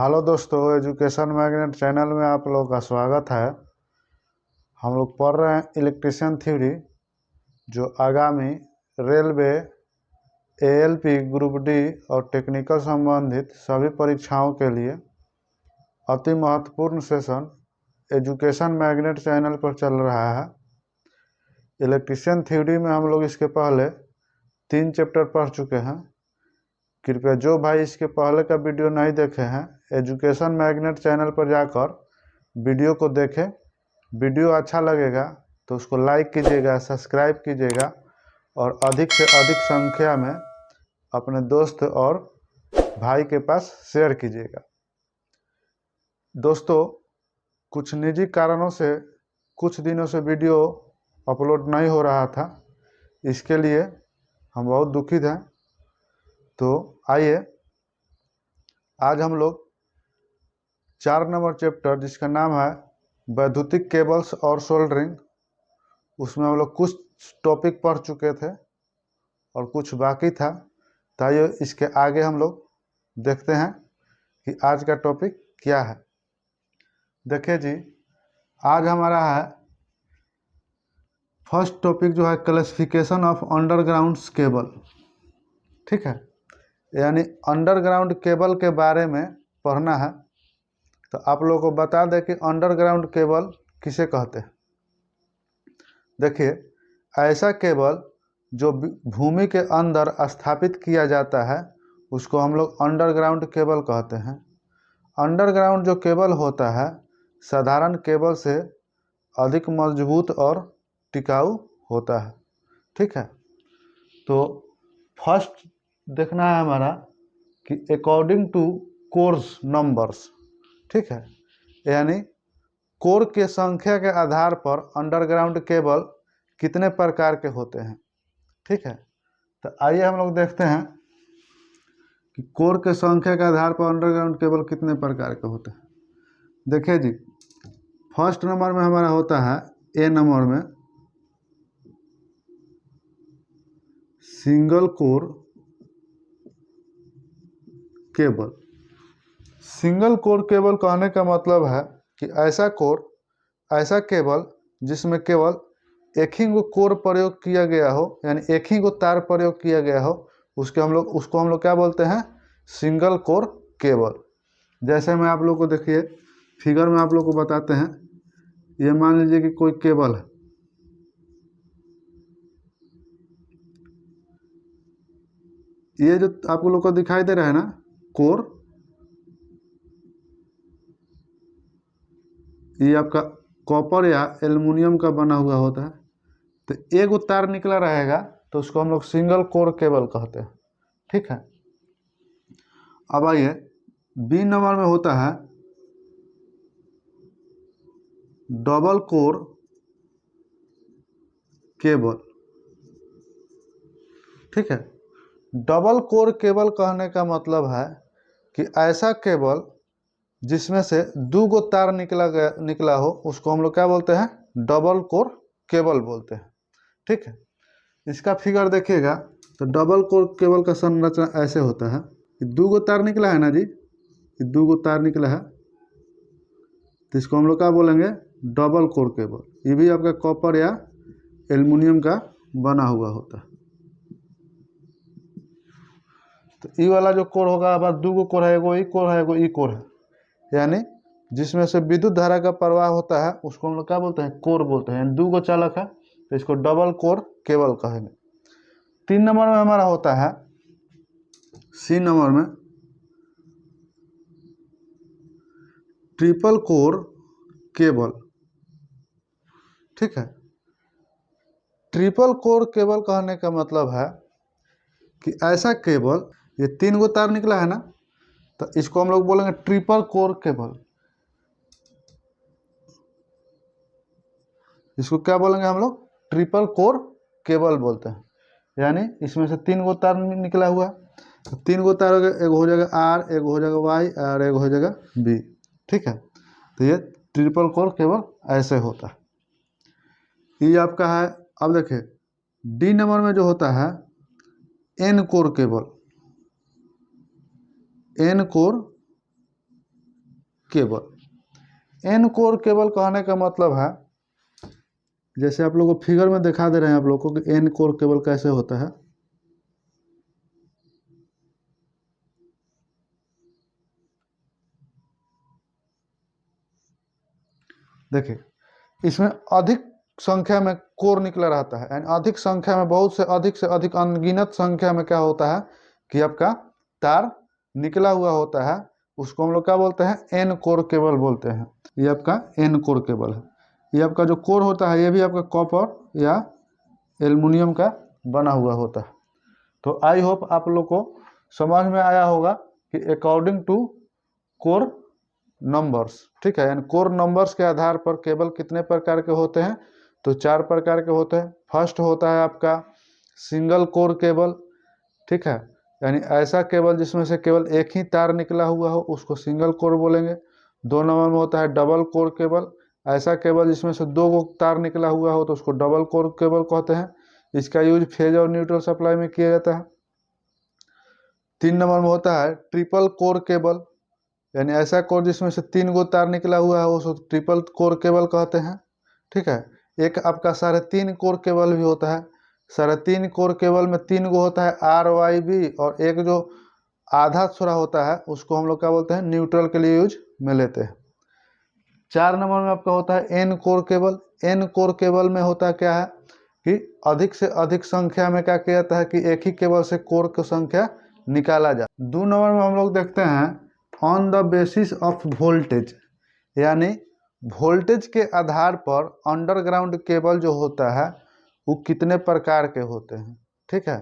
Hello दोस्तों, education magnet channel में आप लोगों का स्वागत है। हम लोग पढ़ रहे हैं इलेक्ट्रिशियन थ्योरी, जो आगामी रेलवे, एएलपी, ग्रुप डी और टेक्निकल संबंधित सभी परीक्षाओं के लिए अति महत्वपूर्ण सेशन एजुकेशन मैग्नेट चैनल पर चल रहा है। इलेक्ट्रिशियन थ्योरी में हम लोग इसके पहले 3 चैप्टर पढ़ चुके हैं। कृपया जो भाई इसके पहले का वीडियो नहीं देखे हैं, एजुकेशन मैग्नेट चैनल पर जाकर वीडियो को देखें। वीडियो अच्छा लगेगा तो उसको लाइक कीजिएगा, सब्सक्राइब कीजिएगा और अधिक से अधिक संख्या में अपने दोस्त और भाई के पास शेयर कीजिएगा। दोस्तों, कुछ निजी कारणों से कुछ दिनों से वीडियो अपलोड नहीं हो रहा था, इसके लिए हम बहुत दुखित हैं। तो आइए आज हम लोग 4 नंबर चैप्टर, जिसका नाम है वैद्युतिक केबल्स और सोल्डरिंग, उसमें हम लोग कुछ टॉपिक पढ़ चुके थे और कुछ बाकी था। तो आइए इसके आगे हम लोग देखते हैं कि आज का टॉपिक क्या है। देखिए जी, आज हमारा है फर्स्ट टॉपिक जो है क्लासिफिकेशन ऑफ अंडरग्राउंड केबल। ठीक है, यानी अंडरग्राउंड केबल के बारे में पढ़ना है। तो आप लोगों को बता दें कि अंडरग्राउंड केबल किसे कहते हैं। देखिए, ऐसा केबल जो भूमि के अंदर स्थापित किया जाता है उसको हम लोग अंडरग्राउंड केबल कहते हैं। अंडरग्राउंड जो केबल होता है साधारण केबल से अधिक मजबूत और टिकाऊ होता है। ठीक है, तो फर्स्ट देखना है हमारा कि अकॉर्डिंग टू कोर्स नंबर्स। ठीक है, यानी कोर के संख्या के आधार पर अंडरग्राउंड केबल कितने प्रकार के होते हैं। ठीक है, तो आइए हम लोग देखते हैं कि कोर के संख्या के आधार पर अंडरग्राउंड केबल कितने प्रकार के होते हैं। देखिए जी, फर्स्ट नंबर में हमारा होता है ए नंबर में single core cable. Single core cable कहने का मतलब है कि ऐसा केबल जिसमें केवल एक ही को कोर प्रयोग किया गया हो, यानी एक ही को तार प्रयोग किया गया हो, उसको हम लोग क्या बोलते हैं, सिंगल कोर केबल। जैसे मैं आप लोग को देखिए फिगर में आप लोग को बताते हैं। ये मान लीजिए कि कोई केबल है, ये जो आप लोग को दिखाई दे रहा है ना कोर, ये आपका कॉपर या एल्युमिनियम का बना हुआ होता है। तो एक तार निकला रहेगा तो उसको हम लोग सिंगल कोर केबल कहते हैं। ठीक है, अब आइए बी नंबर में होता है डबल कोर केबल। ठीक है, डबल कोर केबल कहने का मतलब है कि ऐसा केबल जिसमें से 2 गो तार निकला हो, उसको हम लोग क्या बोलते हैं, डबल कोर केबल बोलते हैं। ठीक है, इसका फिगर देखिएगा तो डबल कोर केबल का संरचना ऐसे होता है कि 2 गो तार निकला है ना जी, ये 2 गो तार निकला है, तो इसको हम लोग क्या बोलेंगे, डबल कोर केबल। ये भी आपका कॉपर या एल्युमिनियम का बना हुआ होता है। तो ई वाला जो कोर होगा, अब 2 गो कोर है, एगो ई कोर है, एगो ई कोर है, यानी जिसमें से विद्युत धारा का प्रवाह होता है उसको हम लोग क्या बोलते हैं, कोर बोलते हैं। 2 गो चालक है तो इसको डबल कोर केबल कहेंगे। 3 नंबर में हमारा होता है सी नंबर में ट्रिपल कोर केबल। ठीक है, ट्रिपल कोर केबल कहने का मतलब है कि ऐसा केबल, ये 3 गो तार निकला है ना, तो इसको हम लोग बोलेंगे ट्रिपल कोर केबल। इसको क्या बोलेंगे हम लोग, ट्रिपल कोर केबल बोलते हैं। यानी इसमें से 3 गो तार निकला हुआ, तो 3 गो तार हो गया, एक हो जाएगा आर, एक हो जाएगा वाई और एक हो जाएगा बी। ठीक है, तो ये ट्रिपल कोर केबल ऐसे होता है। ये आपका है। अब देखिए डी नंबर में जो होता है N core cable. N core cable. N core cable कहने का मतलब है, जैसे आप लोगों को फिगर में दिखा दे रहे हैं आप लोगों को कि एन कोर केबल कैसे होता है। देखिए, इसमें अधिक संख्या में कोर निकला रहता है, यानी अधिक संख्या में, बहुत से अधिक अनगिनत संख्या में क्या होता है कि आपका तार निकला हुआ होता है। उसको हम लोग क्या बोलते हैं? एन कोर केबल बोलते हैं। ये आपका एन कोर केबल है। ये आपका जो कोर होता है ये भी आपका कॉपर या एल्युमिनियम का बना हुआ होता है। तो आई होप आप लोग को समझ में आया होगा कि अकॉर्डिंग टू कोर नंबर्स, ठीक है, यानी कोर नंबर्स के आधार पर केबल कितने प्रकार के होते हैं? तो 4 प्रकार के होते हैं। फर्स्ट होता है आपका सिंगल कोर केबल, ठीक है, यानी ऐसा केबल जिसमें से केवल एक ही तार निकला हुआ हो उसको सिंगल कोर बोलेंगे। 2 नंबर में होता है डबल कोर केबल, ऐसा केबल जिसमें से 2 तार निकला हुआ हो तो उसको डबल कोर केबल कहते हैं। इसका यूज फेज और न्यूट्रल सप्लाई में किया जाता है। 3 नंबर में होता है ट्रिपल कोर केबल, यानी ऐसा कोर जिसमें से 3 गो तार निकला हुआ है उसको ट्रिपल कोर केबल कहते हैं, ठीक है। एक आपका 3.5 कोर केबल भी होता है। 3.5 कोर केबल में 3 गो होता है RYB, और एक जो आधा छोड़ा होता है उसको हम लोग क्या बोलते हैं? न्यूट्रल के लिए यूज में लेते हैं। 4 नंबर में आपका होता है N core cable. N core cable में होता क्या है कि अधिक से अधिक संख्या में क्या किया जाता है कि एक ही केबल से कोर की संख्या निकाला जाए। 2 नंबर में हम लोग देखते हैं on the basis of voltage, यानी वोल्टेज के आधार पर अंडरग्राउंड केबल जो होता है वो कितने प्रकार के होते हैं, ठीक है।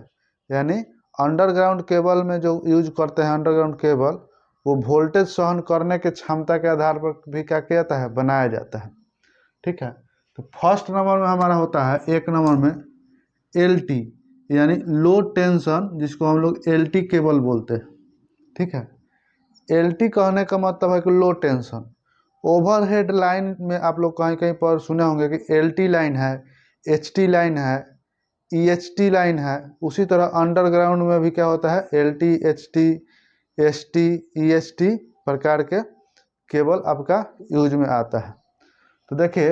यानी अंडरग्राउंड केबल में जो यूज करते हैं अंडरग्राउंड केबल, वो वोल्टेज सहन करने के क्षमता के आधार पर भी क्या किया जाता है? बनाया जाता है, ठीक है। तो फर्स्ट नंबर में हमारा होता है 1 नंबर में LT, यानी लो टेंशन, जिसको हम लोग LT केबल बोलते हैं, ठीक है। LT कहने का मतलब है कि लो टेंशन। ओवरहेड लाइन में आप लोग कहीं कहीं पर सुने होंगे कि LT लाइन है, HT लाइन है, EHT लाइन है। उसी तरह अंडरग्राउंड में भी क्या होता है? LT, HT, ST, EHT प्रकार के केबल आपका यूज में आता है। तो देखिए,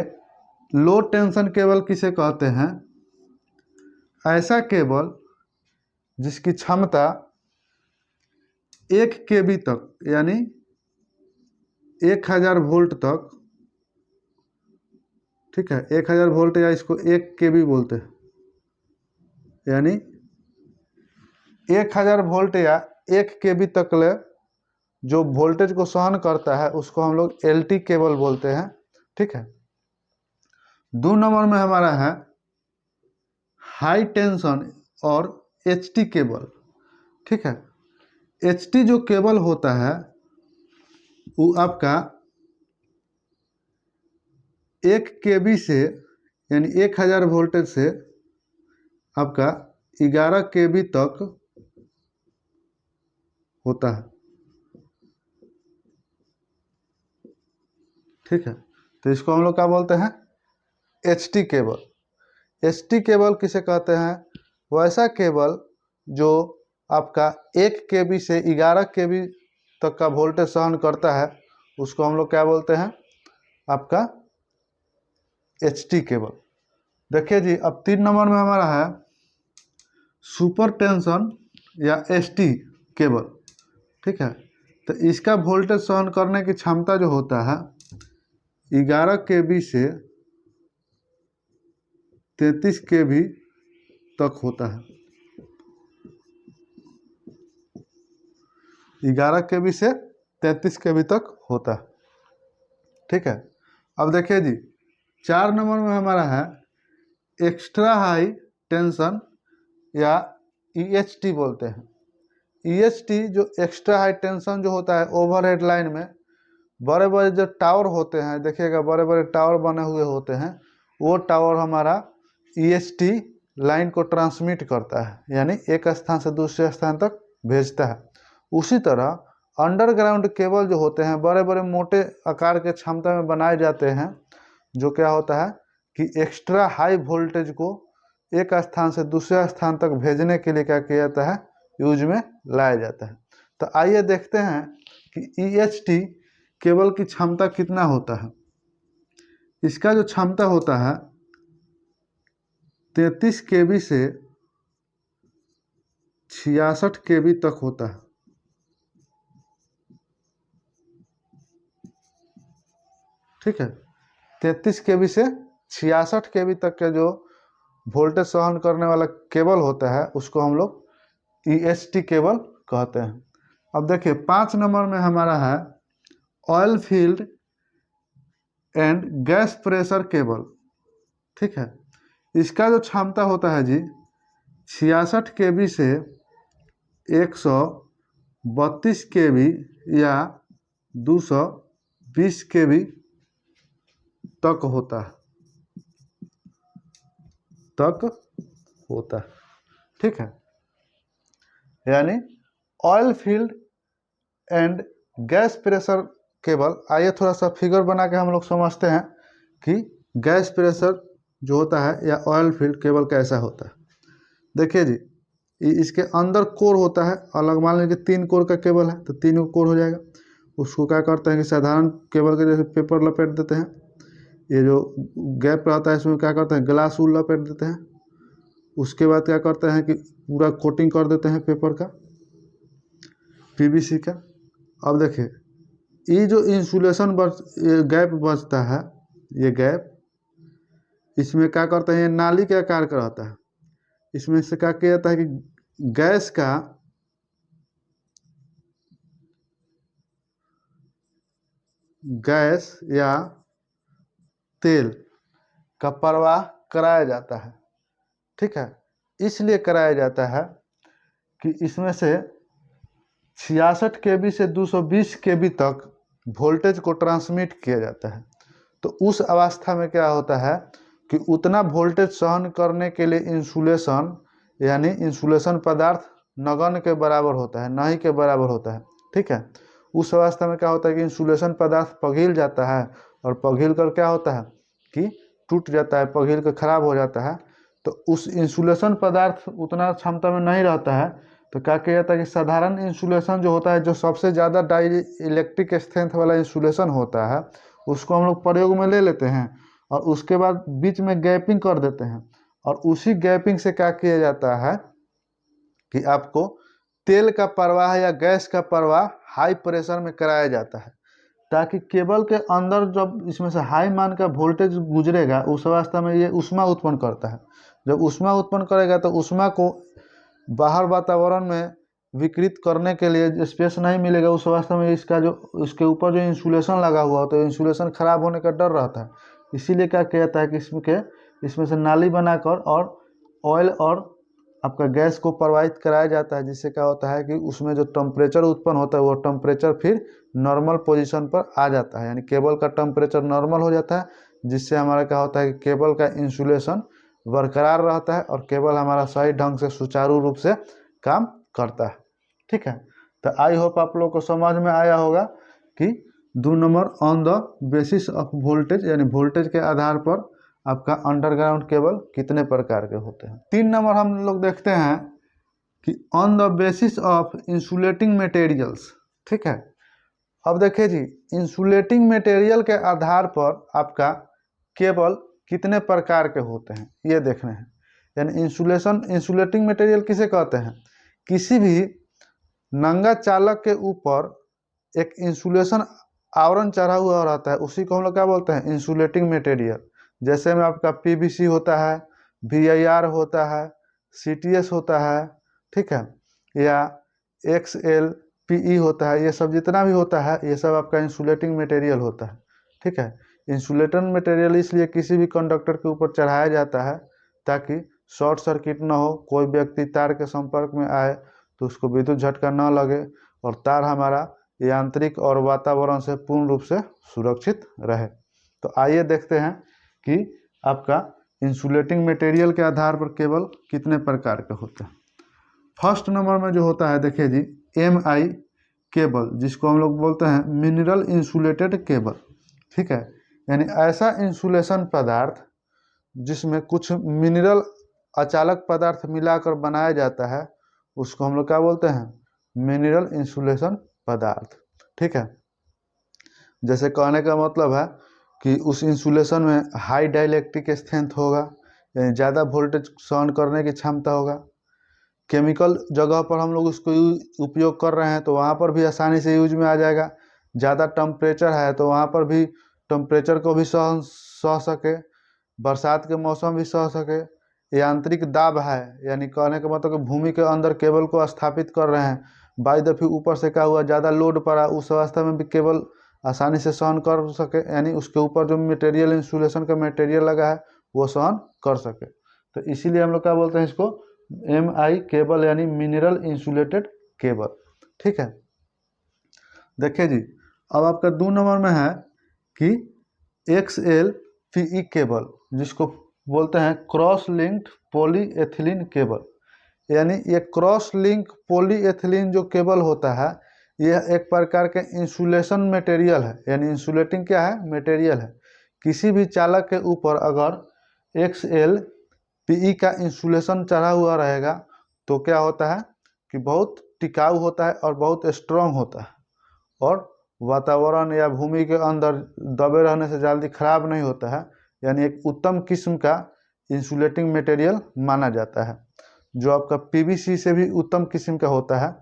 लो टेंशन केबल किसे कहते हैं? ऐसा केबल जिसकी क्षमता 1 kV तक, यानी 1000 वोल्ट तक, ठीक है, 1000 वोल्ट, या इसको 1 kV बोलते हैं, यानी 1000 वोल्ट या 1 kV तक ले जो वोल्टेज को सहन करता है उसको हम लोग LT केबल बोलते हैं, ठीक है। 2 नंबर में हमारा है हाई टेंशन और HT केबल, ठीक है। HT जो केबल होता है वो आपका 1 kV से, यानी 1000 वोल्टेज से आपका 11 kV तक होता है, ठीक है। तो इसको हम लोग क्या बोलते हैं? HT cable. HT केबल किसे कहते हैं? वैसा केबल जो आपका 1 kV से 11 kV तक का वोल्टेज सहन करता है उसको हम लोग क्या बोलते हैं? आपका HT केबल। देखिए जी, अब 3 नंबर में हमारा है सुपर टेंशन या ST केबल, ठीक है। तो इसका वोल्टेज सहन करने की क्षमता जो होता है 11 kV से 33 kV तक होता है। 11 kV से 33 kV तक होता है, ठीक है। अब देखिए जी, 4 नंबर में हमारा है एक्स्ट्रा हाई टेंशन या EHT बोलते हैं। EHT जो एक्स्ट्रा हाई टेंशन जो होता है ओवरहेड लाइन में, बड़े बड़े जो टावर होते हैं, देखिएगा बड़े बड़े टावर बने हुए होते हैं, वो टावर हमारा EHT लाइन को ट्रांसमिट करता है, यानी एक स्थान से दूसरे स्थान तक भेजता है। उसी तरह अंडरग्राउंड केबल जो होते हैं बड़े बड़े मोटे आकार के क्षमता में बनाए जाते हैं, जो क्या होता है कि एक्स्ट्रा हाई वोल्टेज को एक स्थान से दूसरे स्थान तक भेजने के लिए क्या किया जाता है? यूज में लाया जाता है। तो आइए देखते हैं कि EHT केबल की क्षमता कितना होता है। इसका जो क्षमता होता है 33 केबी से 66 केबी तक होता है। ठीक है, 33 केबी से 66 केबी तक के जो वोल्टेज सहन करने वाला केबल होता है उसको हम लोग EST केबल कहते हैं। अब देखिए 5 नंबर में हमारा है oil field and gas pressure cable. ठीक है, इसका जो क्षमता होता है जी 66 केबी से 132 केबी या 220 केबी तक होता है, ठीक है। यानी oil field and gas pressure cable. आइए थोड़ा सा फिगर बना के हम लोग समझते हैं कि गैस प्रेशर जो होता है या ऑयल फील्ड केबल कैसा होता है। देखिए जी, इसके अंदर कोर होता है अलग, मान लीजिए 3 कोर का केबल है तो 3 कोर हो जाएगा। उसको क्या करते हैं कि साधारण केबल के जैसे पेपर लपेट देते हैं, ये जो गैप रहता है इसमें क्या करते हैं ग्लास वूल लपेट देते हैं। उसके बाद क्या करते हैं कि पूरा कोटिंग कर देते हैं पेपर का, PVC का। अब देखिए ये जो इंसुलेशन गैप बचता है, ये गैप इसमें क्या करते हैं, ये नाली के आकार का रहता है। इसमें से क्या किया जाता है कि गैस या तेल का प्रवाह कराया जाता है। ठीक है, इसलिए कराया जाता है कि इसमें से 66 केबी से 220 केबी तक वोल्टेज को ट्रांसमिट किया जाता है। तो उस अवस्था में क्या होता है कि उतना वोल्टेज सहन करने के लिए इंसुलेशन यानी इंसुलेशन पदार्थ नगण्य के बराबर होता है, नहीं के बराबर होता है। ठीक है, उस अवस्था में क्या होता है कि इंसुलेशन पदार्थ पिघल जाता है और पिघल कर क्या होता है कि टूट जाता है, पिघल कर खराब हो जाता है। तो उस इंसुलेशन पदार्थ उतना क्षमता में नहीं रहता है तो क्या किया जाता है कि साधारण इंसुलेशन जो होता है, जो सबसे ज़्यादा डाई इलेक्ट्रिक स्ट्रेंथ वाला इंसुलेशन होता है, उसको हम लोग प्रयोग में ले लेते हैं और उसके बाद बीच में गैपिंग कर देते हैं। और उसी गैपिंग से क्या किया जाता है कि आपको तेल का प्रवाह या गैस का प्रवाह हाई प्रेशर में कराया जाता है, ताकि केबल के अंदर जब इसमें से हाई मान का वोल्टेज गुजरेगा उस अवस्था में ये ऊष्मा उत्पन्न करता है। जब ऊष्मा उत्पन्न करेगा तो ऊष्मा को बाहर वातावरण में विकृत करने के लिए स्पेस नहीं मिलेगा। उस अवस्था में इसका जो इसके ऊपर जो इंसुलेशन लगा हुआ होता है, इंसुलेशन खराब होने का डर रहता है। इसीलिए क्या कहता है कि इसमें से नाली बनाकर और ऑयल और आपका गैस को प्रवाहित कराया जाता है, जिससे क्या होता है कि उसमें जो टेम्परेचर उत्पन्न होता है वो टेम्परेचर फिर नॉर्मल पोजीशन पर आ जाता है, यानी केबल का टेम्परेचर नॉर्मल हो जाता है, जिससे हमारा क्या होता है कि केबल का इंसुलेशन बरकरार रहता है और केबल हमारा सही ढंग से सुचारू रूप से काम करता है। ठीक है, तो आई होप आप लोग को समझ में आया होगा कि 2 number on the basis of voltage, यानी वोल्टेज के आधार पर आपका अंडरग्राउंड केबल कितने प्रकार के होते हैं। 3 नंबर हम लोग देखते हैं कि on the basis of insulating materials. ठीक है, अब देखिए जी, इंसुलेटिंग मटेरियल के आधार पर आपका केबल कितने प्रकार के होते हैं ये देखने हैं। यानी इंसुलेटिंग मटेरियल किसे कहते हैं, किसी भी नंगा चालक के ऊपर एक इंसुलेशन आवरण चढ़ा हुआ रहता है, उसी को हम लोग क्या बोलते हैं, इंसुलेटिंग मटेरियल। जैसे में आपका PVC होता है, VIR होता है, CTS होता है, ठीक है, या XLPE होता है, ये सब जितना भी होता है ये सब आपका इंसुलेटिंग मटेरियल होता है। ठीक है, इंसुलेटिंग मटेरियल इसलिए किसी भी कंडक्टर के ऊपर चढ़ाया जाता है ताकि शॉर्ट सर्किट ना हो, कोई व्यक्ति तार के संपर्क में आए तो उसको विद्युत झटका न लगे और तार हमारा यांत्रिक और वातावरण से पूर्ण रूप से सुरक्षित रहे। तो आइए देखते हैं कि आपका इंसुलेटिंग मटेरियल के आधार पर केबल कितने प्रकार के होते हैं। फर्स्ट नंबर में जो होता है देखिए जी, MI केबल, जिसको हम लोग बोलते हैं मिनरल इंसुलेटेड केबल। ठीक है, यानी ऐसा इंसुलेशन पदार्थ जिसमें कुछ मिनरल अचालक पदार्थ मिलाकर बनाया जाता है, उसको हम लोग क्या बोलते हैं, मिनरल इंसुलेशन पदार्थ। ठीक है, जैसे कहने का मतलब है कि उस इंसुलेशन में हाई डाइलेक्ट्रिक स्ट्रेंथ होगा, यानी ज़्यादा वोल्टेज सहन करने की क्षमता होगा। केमिकल जगह पर हम लोग उसको उपयोग कर रहे हैं तो वहाँ पर भी आसानी से यूज में आ जाएगा। ज़्यादा टेम्परेचर है तो वहाँ पर भी टेम्परेचर को भी सह सके, बरसात के मौसम भी सह सके। यांत्रिक दाब है, यानी कहने का मतलब कि भूमि के अंदर केबल को स्थापित कर रहे हैं, बाई दफी ऊपर से क्या हुआ, ज़्यादा लोड पड़ा, उस अवस्था में भी केबल आसानी से सहन कर सके, यानी उसके ऊपर जो मटेरियल इंसुलेशन का मटेरियल लगा है वो सहन कर सके। तो इसीलिए हम लोग क्या बोलते हैं इसको, MI केबल यानी मिनरल इंसुलेटेड केबल। ठीक है, देखिए जी, अब आपका 2 नंबर में है कि XLPE केबल, जिसको बोलते हैं क्रॉस लिंक्ड पॉलीएथिलीन केबल। यानी ये क्रॉस लिंक पॉलीएथिलीन जो केबल होता है, यह एक प्रकार के इंसुलेशन मटेरियल है, यानी इंसुलेटिंग क्या है, मटेरियल है। किसी भी चालक के ऊपर अगर XLPE का इंसुलेशन चढ़ा हुआ रहेगा तो क्या होता है कि बहुत टिकाऊ होता है और बहुत स्ट्रॉन्ग होता है, और वातावरण या भूमि के अंदर दबे रहने से जल्दी खराब नहीं होता है, यानी एक उत्तम किस्म का इंसुलेटिंग मटेरियल माना जाता है, जो आपका PVC से भी उत्तम किस्म का होता है।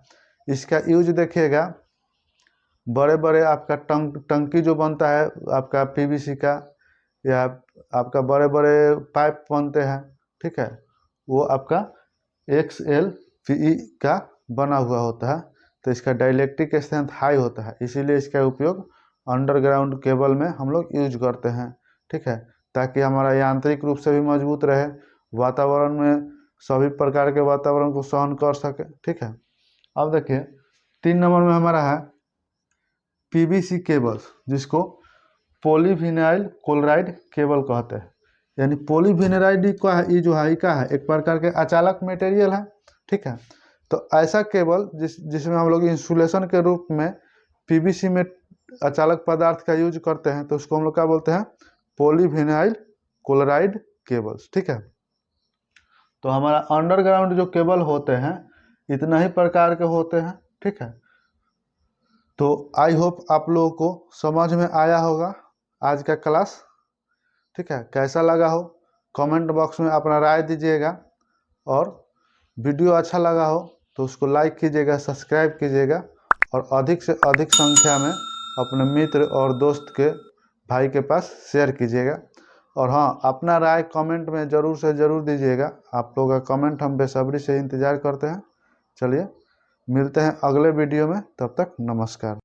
इसका यूज देखिएगा, बड़े बड़े आपका टंकी जो बनता है आपका PVC का, या आपका बड़े बड़े पाइप बनते हैं, ठीक है, वो आपका XLPE का बना हुआ होता है। तो इसका डाइलेक्ट्रिक स्ट्रेंथ हाई होता है, इसीलिए इसका उपयोग अंडरग्राउंड केबल में हम लोग यूज करते हैं। ठीक है, ताकि हमारा यांत्रिक रूप से भी मजबूत रहे, वातावरण में सभी प्रकार के वातावरण को सहन कर सके। ठीक है, अब देखिए 3 नंबर में हमारा है PVC केबल, जिसको पॉलीविनाइल क्लोराइड केबल कहते हैं। यानी पॉलीविनाइल का है, ये जो है का है एक प्रकार के अचालक मटेरियल है। ठीक है, तो ऐसा केबल जिसमें हम लोग इंसुलेशन के रूप में PVC में अचालक पदार्थ का यूज करते हैं, तो उसको हम लोग क्या बोलते हैं, पॉलीविनाइल क्लोराइड केबल्स। ठीक है, तो हमारा अंडरग्राउंड जो केबल होते हैं इतना ही प्रकार के होते हैं। ठीक है, तो आई होप आप लोगों को समझ में आया होगा आज का क्लास। ठीक है, कैसा लगा हो कमेंट बॉक्स में अपना राय दीजिएगा, और वीडियो अच्छा लगा हो तो उसको लाइक कीजिएगा, सब्सक्राइब कीजिएगा, और अधिक से अधिक संख्या में अपने मित्र और दोस्त के भाई के पास शेयर कीजिएगा। और हाँ, अपना राय कमेंट में ज़रूर से ज़रूर दीजिएगा, आप लोगों का कमेंट हम बेसब्री से इंतज़ार करते हैं। चलिए मिलते हैं अगले वीडियो में, तब तक नमस्कार।